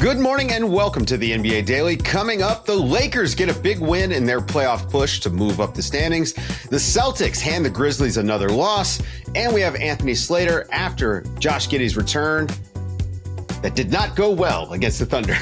Good morning and welcome to the NBA Daily. Coming up, the Lakers get a big win in their playoff push to move up the standings. The Celtics hand the Grizzlies another loss. And we have Anthony Slater after Josh Giddey's return that did not go well against the Thunder.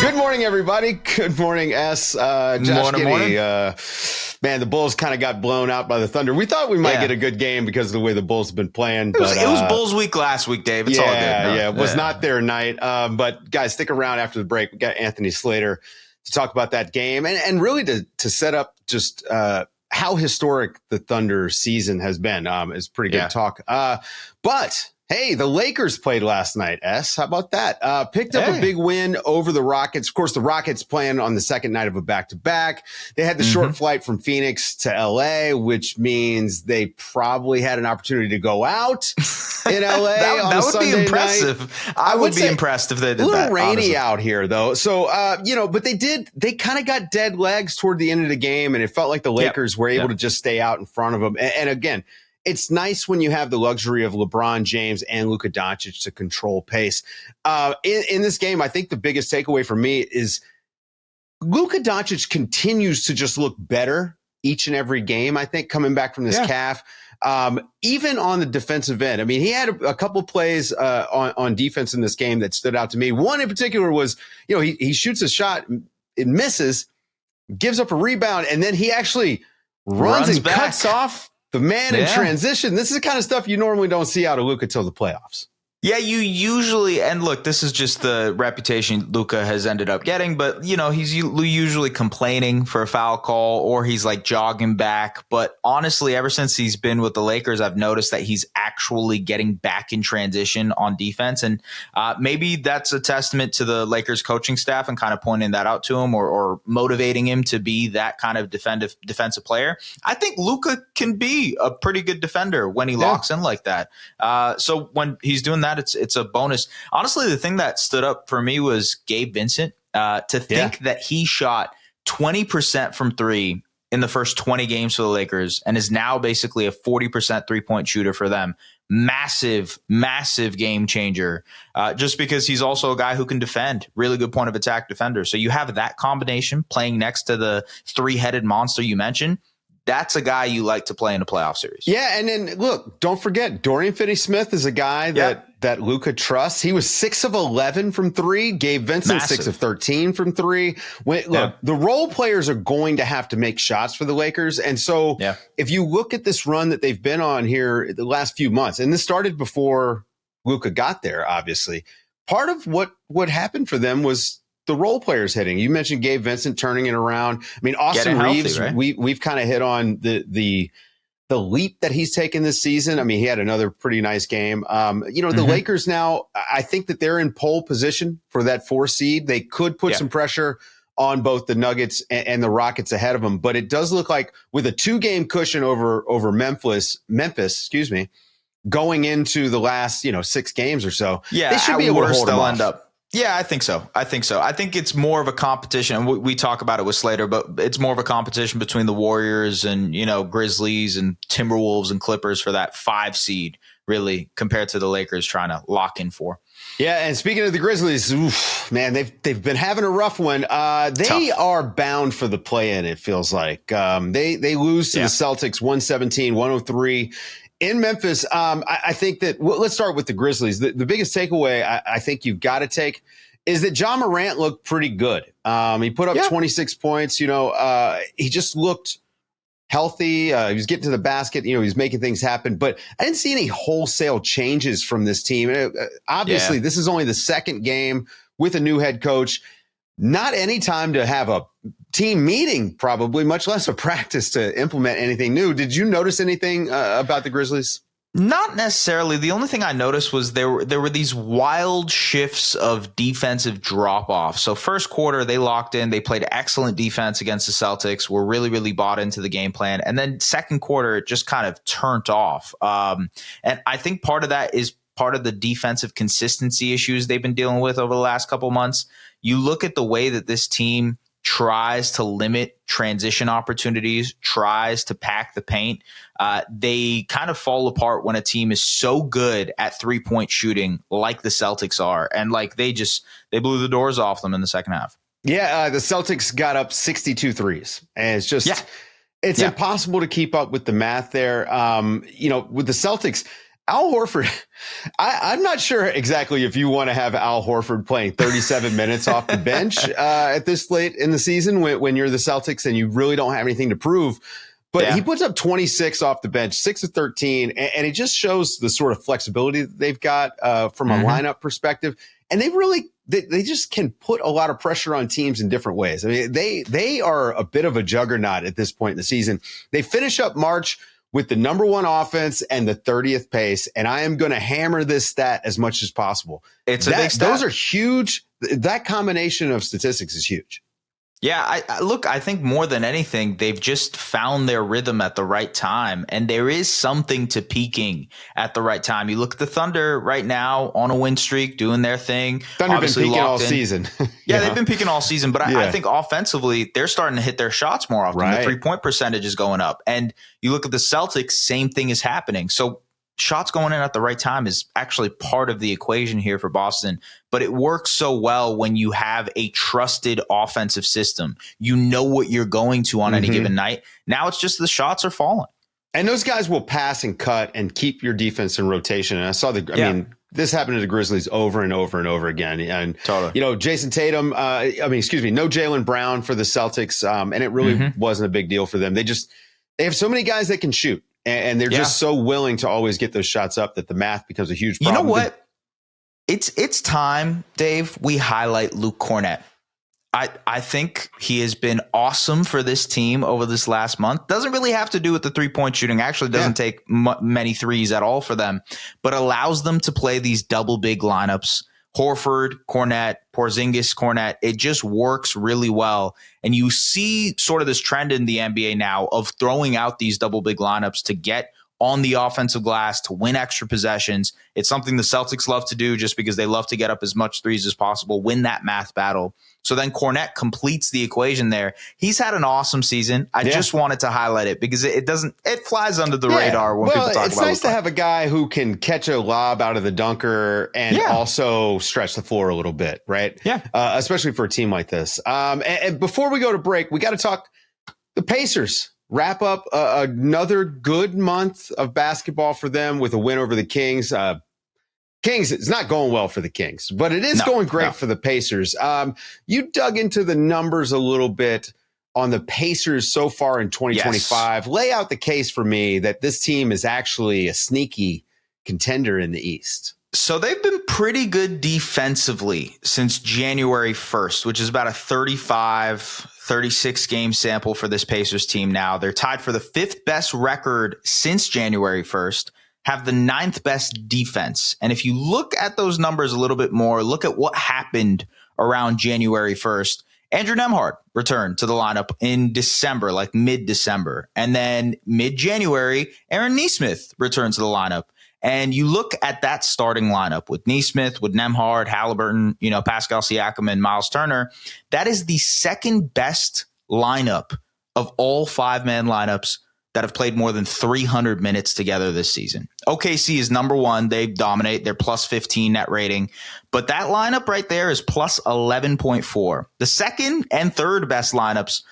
Good morning, everybody. Good morning, S. Josh Giddey. Man, the Bulls kind of got blown out by the Thunder. We thought we might get a good game because of the way the Bulls have been playing. It was Bulls week last week, Dave. It's all good. It was not their night. But guys, stick around after the break. We got Anthony Slater to talk about that game and really to set up just how historic the Thunder season has been. Is pretty good talk. But hey, the Lakers played last night, S. How about that? Picked up a big win over the Rockets. Of course, the Rockets playing on the second night of a back-to-back. They had the short flight from Phoenix to L.A., which means they probably had an opportunity to go out in L.A. on a Sunday night. That would be impressive. I would be impressed if they did that. A little rainy out here, though. So, but they kind of got dead legs toward the end of the game, and it felt like the Lakers were able to just stay out in front of them. And again, it's nice when you have the luxury of LeBron James and Luka Doncic to control pace. In this game, I think the biggest takeaway for me is Luka Doncic continues to just look better each and every game, I think, coming back from this calf. Even on the defensive end. I mean, he had a couple plays on defense in this game that stood out to me. One in particular was, he shoots a shot, it misses, gives up a rebound, and then he actually runs and cuts off the man in transition. This is the kind of stuff you normally don't see out of Luka till the playoffs. Yeah, you usually, and look, this is just the reputation Luka has ended up getting, but, he's usually complaining for a foul call or he's like jogging back. But honestly, ever since he's been with the Lakers, I've noticed that he's actually getting back in transition on defense. And maybe that's a testament to the Lakers coaching staff and kind of pointing that out to him or motivating him to be that kind of defensive player. I think Luka can be a pretty good defender when he locks in like that. So when he's doing that, it's a bonus. Honestly, the thing that stood up for me was Gabe Vincent. To think that he shot 20% from three in the first 20 games for the Lakers and is now basically a 40% three-point shooter for them. Massive, massive game changer. Just because he's also a guy who can defend, really good point of attack defender. So you have that combination playing next to the three-headed monster you mentioned. That's a guy you like to play in a playoff series. Yeah, and then look, don't forget, Dorian Finney-Smith is a guy that Luka trusts. He was 6 of 11 from three. Gabe Vincent, 6 of 13 from three. The role players are going to have to make shots for the Lakers. And so if you look at this run that they've been on here the last few months, and this started before Luka got there, obviously, part of what happened for them was the role players hitting. You mentioned Gabe Vincent turning it around. I mean, Austin Reeves, right? We've kind of hit on the leap that he's taken this season. I mean, he had another pretty nice game. The Lakers now, I think that they're in pole position for that 4 seed. They could put some pressure on both the Nuggets and the Rockets ahead of them, but it does look like with a 2-game cushion over Memphis, going into the last 6 games or so, they should be able to hold them off. End up. Yeah, I think so. I think it's more of a competition. And we talk about it with Slater, but it's more of a competition between the Warriors and, Grizzlies and Timberwolves and Clippers for that 5 seed, really, compared to the Lakers trying to lock in 4. Yeah, and speaking of the Grizzlies, man, they've been having a rough one. They are bound for the play-in, it feels like. They lose to the Celtics 117-103. In Memphis, I think that let's start with the Grizzlies. The biggest takeaway I think you've got to take is that Ja Morant looked pretty good. He put up 26 points. He just looked healthy. He was getting to the basket. He was making things happen. But I didn't see any wholesale changes from this team. Obviously, this is only the second game with a new head coach. Not any time to have a team meeting, probably, much less a practice to implement anything new. Did you notice anything about the Grizzlies? Not necessarily. The only thing I noticed was there were these wild shifts of defensive drop-off. So first quarter, they locked in. They played excellent defense against the Celtics, were really, really bought into the game plan. And then second quarter, it just kind of turned off. And I think part of that is part of the defensive consistency issues they've been dealing with over the last couple months. You look at the way that this team tries to limit transition opportunities, tries to pack the paint, they kind of fall apart when a team is so good at 3-point shooting like the Celtics are. And like they blew the doors off them in the second half. Yeah, the Celtics got up 62 threes. And it's just it's impossible to keep up with the math there. With the Celtics, Al Horford, I'm not sure exactly if you want to have Al Horford playing 37 minutes off the bench at this late in the season when you're the Celtics and you really don't have anything to prove. But he puts up 26 off the bench, 6 of 13, and it just shows the sort of flexibility that they've got from a lineup perspective. And they just can put a lot of pressure on teams in different ways. I mean, they are a bit of a juggernaut at this point in the season. They finish up March with the number 1 offense and the 30th pace. And I am going to hammer this stat as much as possible. It's a big stat. Those are huge. That combination of statistics is huge. Yeah, I think more than anything, they've just found their rhythm at the right time. And there is something to peaking at the right time. You look at the Thunder right now on a win streak, doing their thing. Thunder been peaking all season. They've been peaking all season. But I think offensively, they're starting to hit their shots more often. The 3-point percentage is going up. And you look at the Celtics, same thing is happening. So shots going in at the right time is actually part of the equation here for Boston, but it works so well when you have a trusted offensive system. You know what you're going to on any given night. Now it's just the shots are falling. And those guys will pass and cut and keep your defense in rotation. And I saw this happened to the Grizzlies over and over and over again. And, Jason Tatum, no Jaylen Brown for the Celtics. And it really wasn't a big deal for them. They have so many guys that can shoot. And they're just so willing to always get those shots up that the math becomes a huge problem. You know what? It's time, Dave, we highlight Luke Kornet. I think he has been awesome for this team over this last month. Doesn't really have to do with the 3-point shooting. Actually doesn't take many threes at all for them, but allows them to play these double big lineups. Horford, Kornet, Porzingis, Kornet. It just works really well. And you see sort of this trend in the NBA now of throwing out these double big lineups to get on the offensive glass, to win extra possessions. It's something the Celtics love to do just because they love to get up as much threes as possible, win that math battle. So then Kornet completes the equation there. He's had an awesome season. I just wanted to highlight it because it flies under the radar when people talk about it. It's nice to have a guy who can catch a lob out of the dunker and also stretch the floor a little bit, right? Yeah. Especially for a team like this. And before we go to break, we got to talk the Pacers. Wrap up another good month of basketball for them with a win over the Kings. Kings, it's not going well for the Kings, but it is going great for the Pacers. You dug into the numbers a little bit on the Pacers so far in 2025. Yes. Lay out the case for me that this team is actually a sneaky contender in the East. So they've been pretty good defensively since January 1st, which is about a 36 game sample for this Pacers team now. They're tied for the 5th best record since January 1st, have the 9th best defense. And if you look at those numbers a little bit more, look at what happened around January 1st. Andrew Nembhard returned to the lineup in December, like mid-December. And then mid-January, Aaron Nesmith returned to the lineup. And you look at that starting lineup with Nesmith, with Nembhard, Halliburton, Pascal Siakam, and Miles Turner. That is the 2nd best lineup of all 5-man lineups that have played more than 300 minutes together this season. OKC is number 1. They dominate. They're plus 15 net rating. But that lineup right there is plus 11.4. The 2nd and 3rd best lineups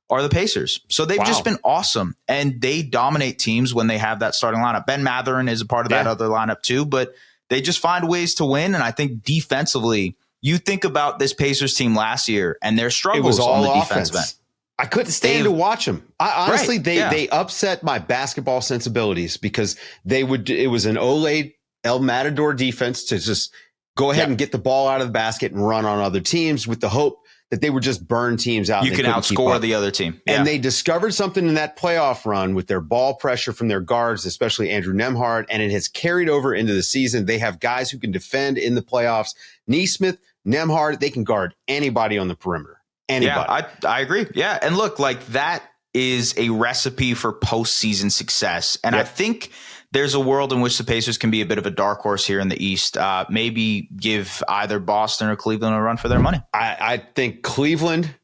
are the Pacers. So they've just been awesome. And they dominate teams when they have that starting lineup. Ben Mathurin is a part of that other lineup too, but they just find ways to win. And I think defensively, you think about this Pacers team last year and their struggles on the defensive end. I couldn't stand to watch them. Honestly, they upset my basketball sensibilities because it was an Ole El Matador defense to just go ahead and get the ball out of the basket and run on other teams with the hope that they would just burn teams out. You can outscore the other team. And they discovered something in that playoff run with their ball pressure from their guards, especially Andrew Nembhard, and it has carried over into the season. They have guys who can defend in the playoffs. Nesmith, Nembhard, they can guard anybody on the perimeter. Anybody. Yeah, I agree. Yeah, and look, like that is a recipe for postseason success. And I think there's a world in which the Pacers can be a bit of a dark horse here in the East. Maybe give either Boston or Cleveland a run for their money. I think Cleveland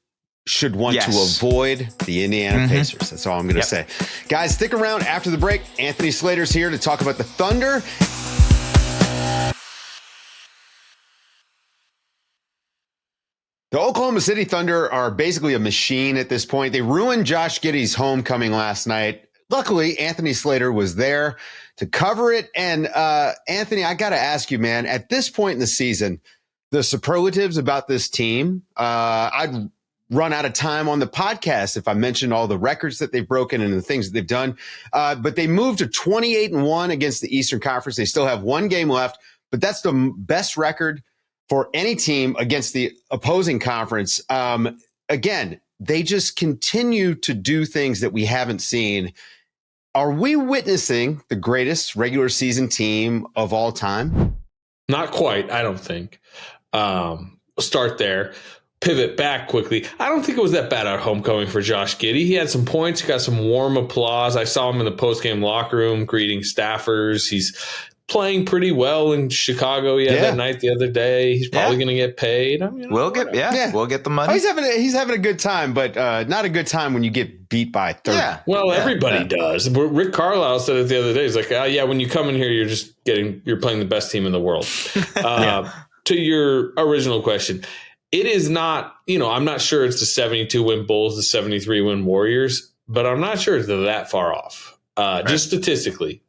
should want to avoid the Indiana Pacers. That's all I'm going to say. Guys, stick around after the break. Anthony Slater's here to talk about the Thunder. The Oklahoma City Thunder are basically a machine at this point. They ruined Josh Giddey's homecoming last night. Luckily, Anthony Slater was there to cover it. And Anthony, I got to ask you, man, at this point in the season, the superlatives about this team, I'd run out of time on the podcast if I mentioned all the records that they've broken and the things that they've done. But they moved to 28-1 against the Eastern Conference. They still have one game left, but that's the best record for any team against the opposing conference. Again, they just continue to do things that we haven't seen. Are we witnessing the greatest regular season team of all time? Not quite, I don't think. Start there. Pivot back quickly. I don't think it was that bad at homecoming for Josh Giddey. He had some points. He got some warm applause. I saw him in the postgame locker room greeting staffers. He's playing pretty well in Chicago. He had that night the other day. He's probably going to get paid. I mean, we'll get the money. Oh, he's having a good time, but not a good time when you get beat by 30. Yeah. Well, everybody does. Rick Carlisle said it the other day. He's like, when you come in here, you're playing the best team in the world. To your original question, it is not, I'm not sure it's the 72 win Bulls, the 73 win Warriors, but I'm not sure it's that far off, just statistically.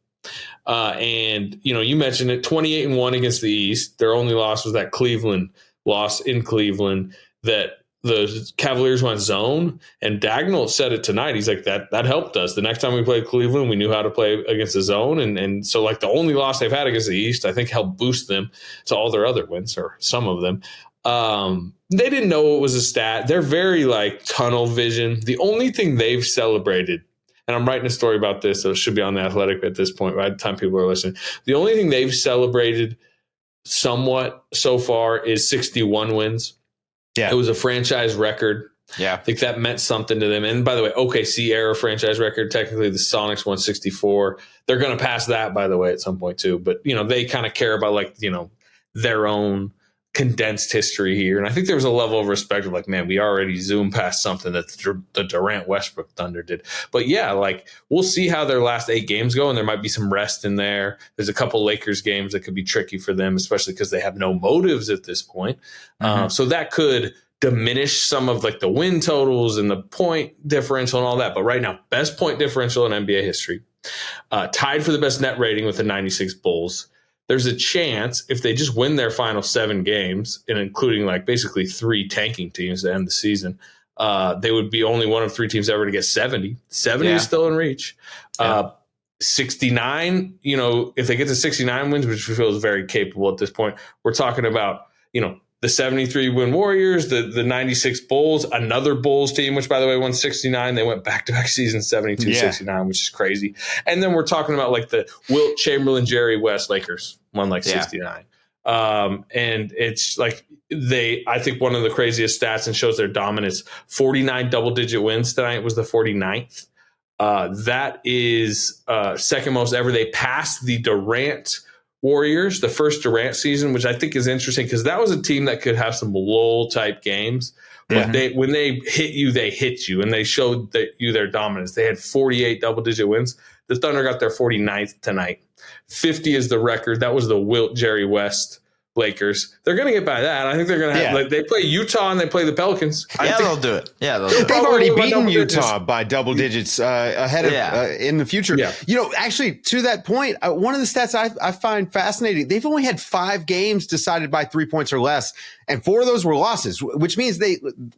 And you mentioned it, 28-1 against the East. Their only loss was that Cleveland loss in Cleveland that the Cavaliers went zone. And Dagnall said it tonight. He's like, that helped us. The next time we played Cleveland, we knew how to play against the zone. And so like the only loss they've had against the East, I think helped boost them to all their other wins, or some of them. They didn't know it was a stat. They're very like tunnel vision. The only thing they've celebrated, and I'm writing a story about this, so it should be on The Athletic at this point by the time people are listening. The only thing they've celebrated somewhat so far is 61 wins. Yeah. It was a franchise record. Yeah. I think that meant something to them. And by the way, OKC era franchise record, technically the Sonics won 64. They're going to pass that, by the way, at some point too. But, they kind of care about their own condensed history here. And I think there was a level of respect of like, man, we already zoomed past something that the Durant Westbrook Thunder did. But yeah, we'll see how their last 8 games go. And there might be some rest in there. There's a couple Lakers games that could be tricky for them, especially because they have no motives at this point. So that could diminish some of the win totals and the point differential and all that. But right now, best point differential in NBA history, tied for the best net rating with the 96 Bulls. There's a chance if they just win their final 7 games, and including basically 3 tanking teams to end the season, they would be only one of 3 teams ever to get 70. 70 is still in reach. 69, if they get to 69 wins, which we feel is very capable at this point, we're talking about, the 73 win Warriors, the 96 Bulls, another Bulls team, which by the way won 69. They went back-to-back seasons 72-69, which is crazy. And then we're talking about the Wilt Chamberlain, Jerry West Lakers won 69. And it's I think one of the craziest stats and shows their dominance, 49 double-digit wins tonight was the 49th. That is second most ever. They passed the Durant Warriors, the first Durant season, which I think is interesting because that was a team that could have some lull type games. But when they hit you, they hit you, and they showed their dominance. They had 48 double-digit wins. The Thunder got their 49th tonight. 50 is the record. That was the Wilt Jerry West Lakers. They're going to get by that. I think they're going to have they play Utah and they play the Pelicans. They'll do it. Yeah, they'll do it. They've already beaten Utah by double digits ahead of in the future. Yeah. Actually, to that point, one of the stats I find fascinating, they've only had 5 games decided by 3 points or less, and 4 of those were losses, which means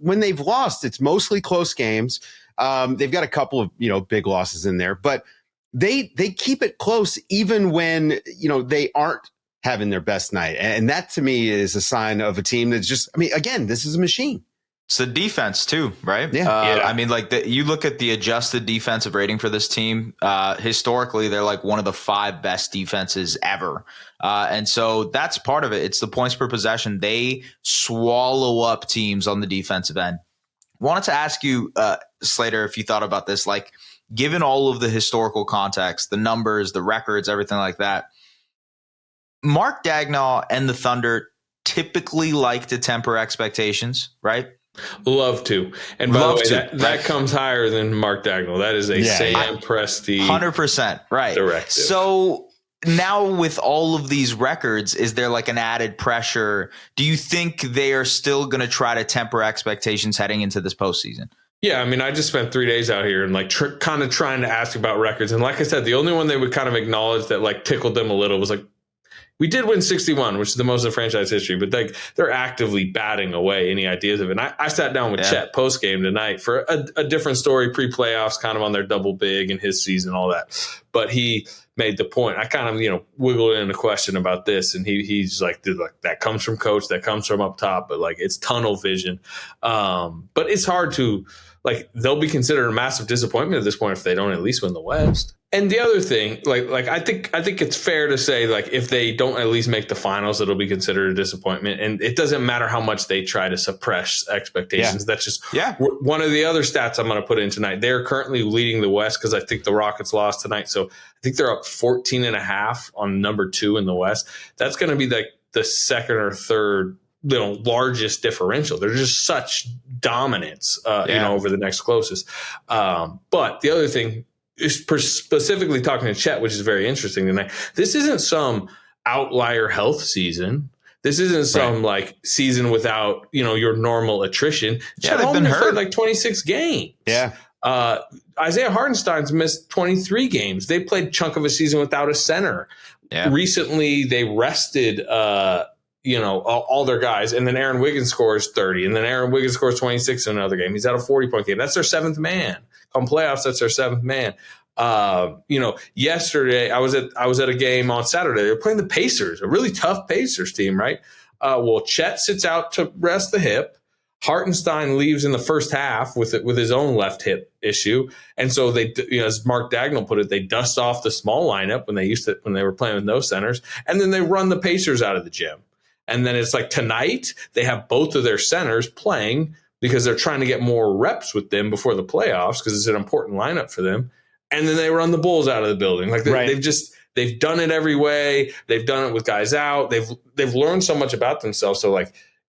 when they've lost, it's mostly close games. They've got a couple of big losses in there, but they keep it close even when they aren't having their best night. And that to me is a sign of a team that's just, again, this is a machine. It's the defense too, right? Yeah. You look at the adjusted defensive rating for this team. Historically, they're one of the 5 best defenses ever. And so that's part of it. It's the points per possession. They swallow up teams on the defensive end. Wanted to ask you, Slater, if you thought about this, given all of the historical context, the numbers, the records, everything like that, Mark Dagnall and the Thunder typically like to temper expectations, right? Love to. And by the way, that comes higher than Mark Dagnall. That is a Sam Presti 100%. Right. Directive. So now with all of these records, is there like an added pressure? Do you think they are still going to try to temper expectations heading into this postseason? Yeah, I mean, I just spent 3 days out here and like kind of trying to ask about records. And like I said, the only one they would kind of acknowledge that like tickled them a little was like, we did win 61, which is the most in franchise history, but they're actively batting away any ideas of it. And I sat down with Chet post game tonight for a different story, pre-playoffs, kind of on their double big and his season, all that. But he made the point. I kind of, wiggled in a question about this, and he's like, dude, like that comes from coach, that comes from up top, but like it's tunnel vision. But it's hard to they'll be considered a massive disappointment at this point if they don't at least win the West. And the other thing, I think it's fair to say, like, if they don't at least make the finals, it'll be considered a disappointment. And it doesn't matter how much they try to suppress expectations. That's just one of the other stats I'm going to put in tonight. They're currently leading the West because I think the Rockets lost tonight. So I think they're up 14.5 on number 2 in the West. That's going to be like the second or third largest differential. They're just such dominance, over the next closest. But the other thing, specifically talking to Chet, which is very interesting tonight. This isn't some outlier health season. This isn't some season without, your normal attrition. Chet Holmgren played like 26 games. Yeah. Isaiah Hartenstein's missed 23 games. They played a chunk of a season without a center. Yeah. Recently, they rested, all their guys. And then Aaron Wiggins scores 30. And then Aaron Wiggins scores 26 in another game. He's at a 40-point game. That's their 7th man. Come playoffs, that's their 7th man. Yesterday I was at a game on Saturday. They were playing the Pacers, a really tough Pacers team, right? Well, Chet sits out to rest the hip. Hartenstein leaves in the first half with his own left hip issue, and so they, as Mark Dagnall put it, they dust off the small lineup when they were playing with no centers, and then they run the Pacers out of the gym. And then it's like tonight they have both of their centers playing, because they're trying to get more reps with them before the playoffs, because it's an important lineup for them. And then they run the Bulls out of the building. Like they've done it every way. They've done it with guys out. They've learned so much about themselves. So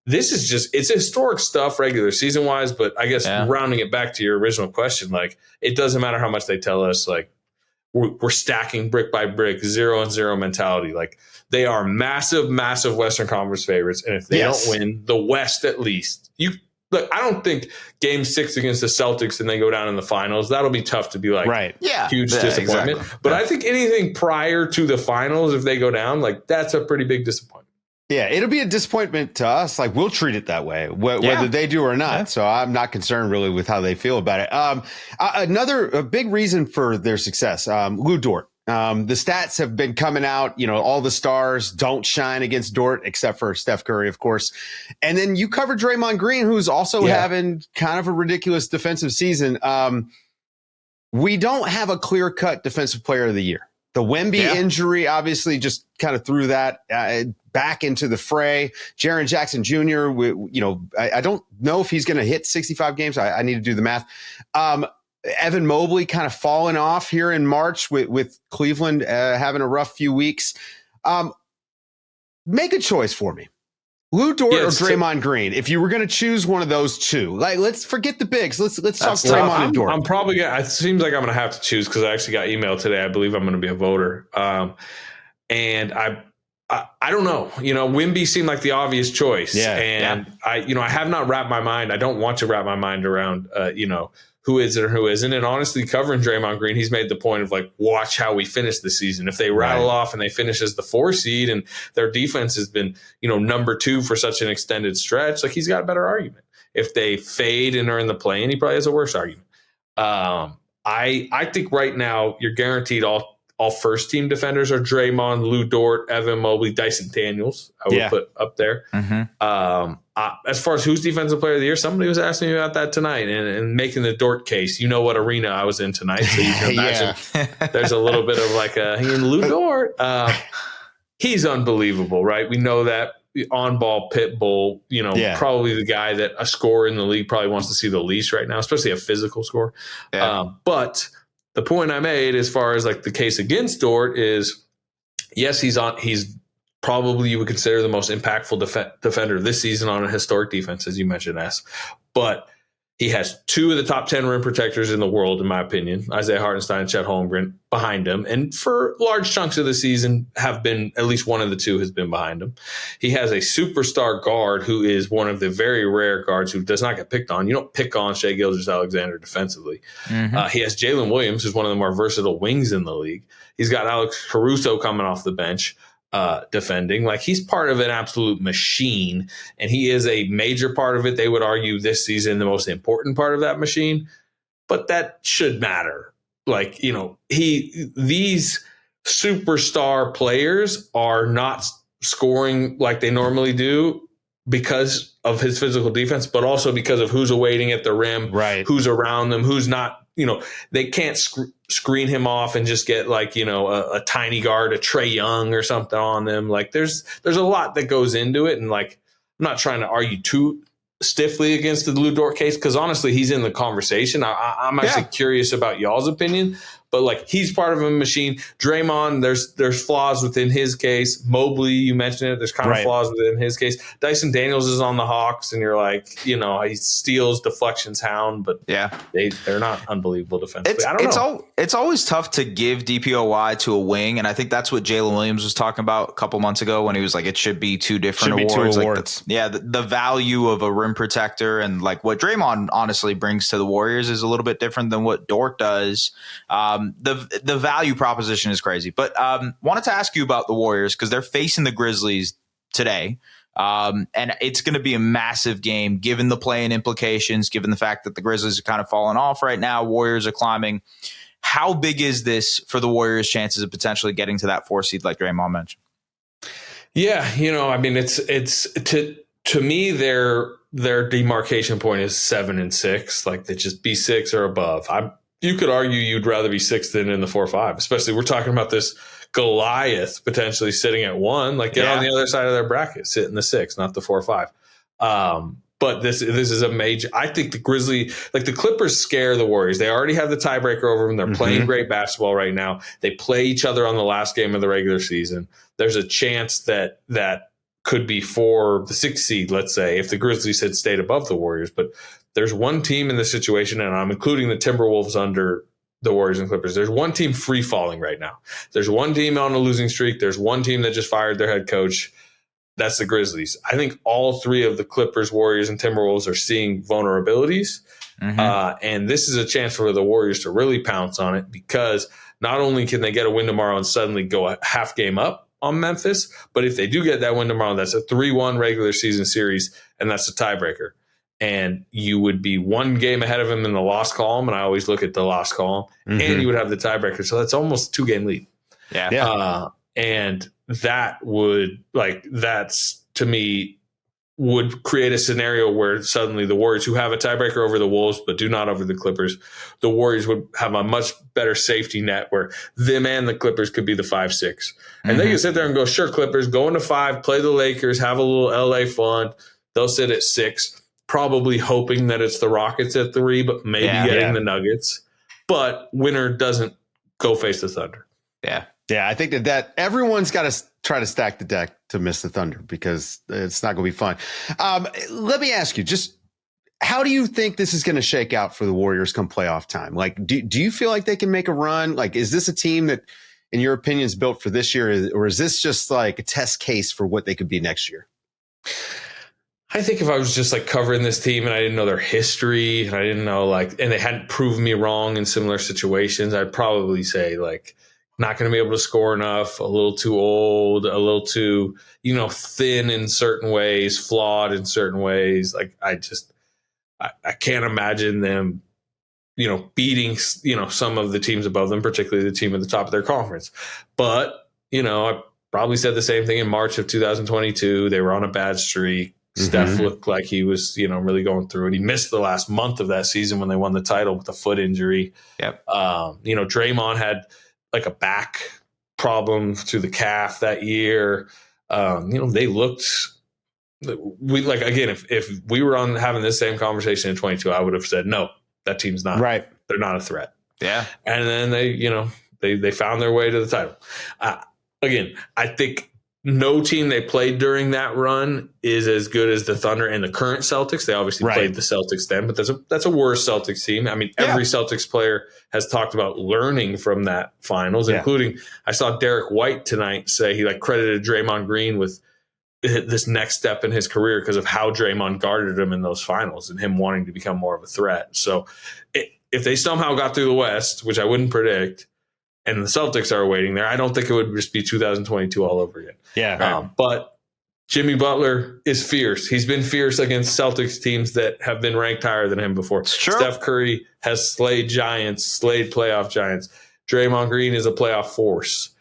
this is it's historic stuff regular season wise. But I guess rounding it back to your original question, it doesn't matter how much they tell us, we're stacking brick by brick, 0-0 mentality. They are massive, massive Western Conference favorites. And if they don't win the West, at least look, I don't think Game 6 against the Celtics and they go down in the finals, that'll be tough to be huge disappointment. Exactly. But I think anything prior to the finals, if they go down, that's a pretty big disappointment. Yeah, it'll be a disappointment to us. We'll treat it that way, whether they do or not. Yeah. So I'm not concerned really with how they feel about it. Another big reason for their success, Lou Dort. The stats have been coming out, all the stars don't shine against Dort, except for Steph Curry, of course. And then you covered Draymond Green, who's also having kind of a ridiculous defensive season. We don't have a clear-cut defensive player of the year. The Wemby injury obviously just kind of threw that back into the fray. Jaren Jackson Jr., I don't know if he's going to hit 65 games. I need to do the math. Evan Mobley kind of falling off here in March with Cleveland having a rough few weeks. Make a choice for me. Lou Dort or Draymond Green, if you were going to choose one of those two. Let's forget the bigs. Let's talk Draymond and Dort. I'm probably going to, it seems like I'm going to have to choose, because I actually got email today. I believe I'm going to be a voter. And I don't know. Wemby seemed like the obvious choice. I have not wrapped my mind. I don't want to wrap my mind around, who is it or who isn't. And honestly, covering Draymond Green, he's made the point of watch how we finish the season. If they rattle off and they finish as the 4 seed and their defense has been, number 2 for such an extended stretch, he's got a better argument. If they fade and are in the play-in, he probably has a worse argument. I think right now you're guaranteed all first team defenders are Draymond, Lou Dort, Evan Mobley, Dyson Daniels. I would put up there. Mm-hmm. As far as who's defensive player of the year, somebody was asking me about that tonight and making the Dort case. You know what arena I was in tonight, so you can imagine there's a little bit of Lou Dort. He's unbelievable, right? We know that. On-ball pit bull, probably the guy that a scorer in the league probably wants to see the least right now, especially a physical score. But the point I made as far as the case against Dort is, yes, he's probably, you would consider, the most impactful defender this season on a historic defense, as you mentioned, S. but he has two of the top 10 rim protectors in the world, in my opinion, Isaiah Hartenstein and Chet Holmgren behind him. And for large chunks of the season have been, at least one of the two has been behind him. He has a superstar guard who is one of the very rare guards who does not get picked on. You don't pick on Shai Gilgeous-Alexander defensively. He has Jalen Williams, who's one of the more versatile wings in the league. He's got Alex Caruso coming off the bench. Defending. Like, he's part of an absolute machine, and he is a major part of it. They would argue this season the most important part of that machine, but that should matter. Like, you know, these superstar players are not scoring like they normally do because of his physical defense, but also because of who's awaiting at the rim, right? Who's around them, who's not. You know, they can't screen him off and just get like, you know, a tiny guard, a Trae Young or something on them. Like, there's a lot that goes into it. And like, I'm not trying to argue too stiffly against the Lou Dort case, because honestly, he's in the conversation. I'm actually curious about y'all's opinion. But like, he's part of a machine. Draymond, there's flaws within his case. Mobley, you mentioned it. There's kind of flaws within his case. Dyson Daniels is on the Hawks, and you're like, you know, he steals, deflections, hound, but they're not unbelievable defensively. I don't know. It's always tough to give DPOY to a wing, and I think that's what Jalen Williams was talking about a couple months ago when he was like, it should be two different awards. Like the value of a rim protector and like what Draymond honestly brings to the Warriors is a little bit different than what Dort does. The value proposition is crazy, but wanted to ask you about the Warriors because they're facing the Grizzlies today. And it's going to be a massive game given the play-in implications, given the fact that the Grizzlies are kind of falling off right now. Warriors are climbing. How big is this for the Warriors' chances of potentially getting to that 4 seed like Draymond mentioned? Yeah, you know, I mean, it's to me, their demarcation point is 7 and 6. Like, they just be 6 or above. You could argue you'd rather be 6th than in the 4-5, especially we're talking about this Goliath potentially sitting at 1. Like, get on the other side of their bracket, sit in the 6, not the 4-5. But this is a major. I think the Clippers scare the Warriors. They already have the tiebreaker over them. They're playing great basketball right now. They play each other on the last game of the regular season. There's a chance that could be for the 6th seed, let's say, if the Grizzlies had stayed above the Warriors. But there's one team in this situation, and I'm including the Timberwolves under the Warriors and Clippers. There's one team free falling right now. There's one team on a losing streak. There's one team that just fired their head coach. That's the Grizzlies. I think all three of the Clippers, Warriors, and Timberwolves are seeing vulnerabilities. And this is a chance for the Warriors to really pounce on it, because not only can they get a win tomorrow and suddenly go a half game up on Memphis, but if they do get that win tomorrow, that's a 3-1 regular season series, and that's a tiebreaker. And you would be one game ahead of him in the loss column, and I always look at the loss column, and you would have the tiebreaker. So that's almost a 2-game lead. And that would, like, that's, to me, would create a scenario where suddenly the Warriors, who have a tiebreaker over the Wolves but do not over the Clippers, the Warriors would have a much better safety net where them and the Clippers could be the 5-6. And they can sit there and go, sure, Clippers, go into 5, play the Lakers, have a little LA fun. They'll sit at 6. Probably hoping that it's the Rockets at 3, but maybe getting the Nuggets. But winner doesn't go face the Thunder. Yeah, I think that everyone's got to try to stack the deck to miss the Thunder, because it's not going to be fun. Let me ask you, just how do you think this is going to shake out for the Warriors come playoff time? Like, do you feel like they can make a run? Like, is this a team that, in your opinion, is built for this year, or is this just like a test case for what they could be next year? I think if I was just like covering this team and I didn't know their history and I didn't know, like, and they hadn't proven me wrong in similar situations, I'd probably say, like, not going to be able to score enough, a little too old, a little too, you know, thin in certain ways, flawed in certain ways. Like, I can't imagine them, you know, beating, you know, some of the teams above them, particularly the team at the top of their conference. But, you know, I probably said the same thing in March of 2022. They were on a bad streak. Steph looked like he was, you know, really going through it. He missed the last month of that season when they won the title with a foot injury. You know, Draymond had like a back problem through the calf that year. You know, they looked, like, again, if we were on having this same conversation in 22, I would have said, no, that team's not right. They're not a threat. And then they, you know, they found their way to the title. Again, I think no team they played during that run is as good as the Thunder and the current Celtics. They obviously played the Celtics then, but that's a worse Celtics team. I mean, every Celtics player has talked about learning from that finals, including I saw Derek White tonight say he credited Draymond Green with this next step in his career because of how Draymond guarded him in those finals and him wanting to become more of a threat. So if they somehow got through the West, which I wouldn't predict, and the Celtics are waiting there, I don't think it would just be 2022 all over again. Yeah. But Jimmy Butler is fierce. He's been fierce against Celtics teams that have been ranked higher than him before. Steph Curry has slayed giants, slayed playoff giants. Draymond Green is a playoff force.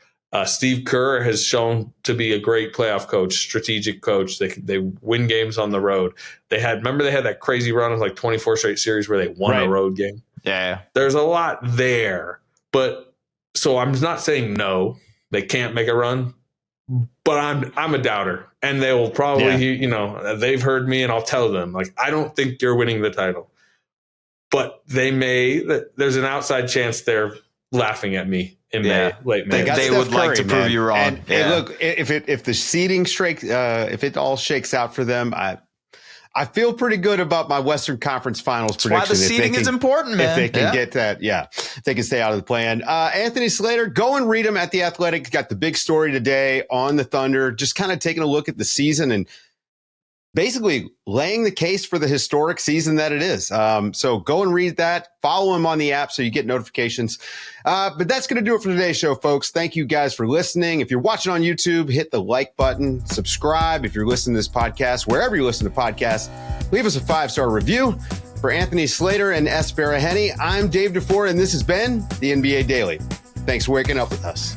Steve Kerr has shown to be a great playoff coach, strategic coach. They win games on the road. They had that crazy run of 24 straight series where they won a road game. Yeah. There's a lot there, but so I'm not saying no, they can't make a run, but I'm a doubter, and they will probably, they've heard me, and I'll tell them I don't think you're winning the title, but they may. There's an outside chance they're laughing at me in May, late May. They would like to prove you wrong. And look, if the seeding if it all shakes out for them, I feel pretty good about my Western Conference Finals prediction. Why the seeding is important, man. If they can get that, if they can stay out of the plan. Anthony Slater, go and read him at The Athletic. Got the big story today on the Thunder, just kind of taking a look at the season and basically laying the case for the historic season that it is. So go and read that. Follow him on the app so you get notifications. But that's going to do it for today's show, folks. Thank you guys for listening. If you're watching on YouTube, hit the like button, subscribe. If you're listening to this podcast, wherever you listen to podcasts, leave us a 5-star review. For Anthony Slater and Es Baraheni, I'm Dave DuFour, and this has been the NBA Daily. Thanks for waking up with us.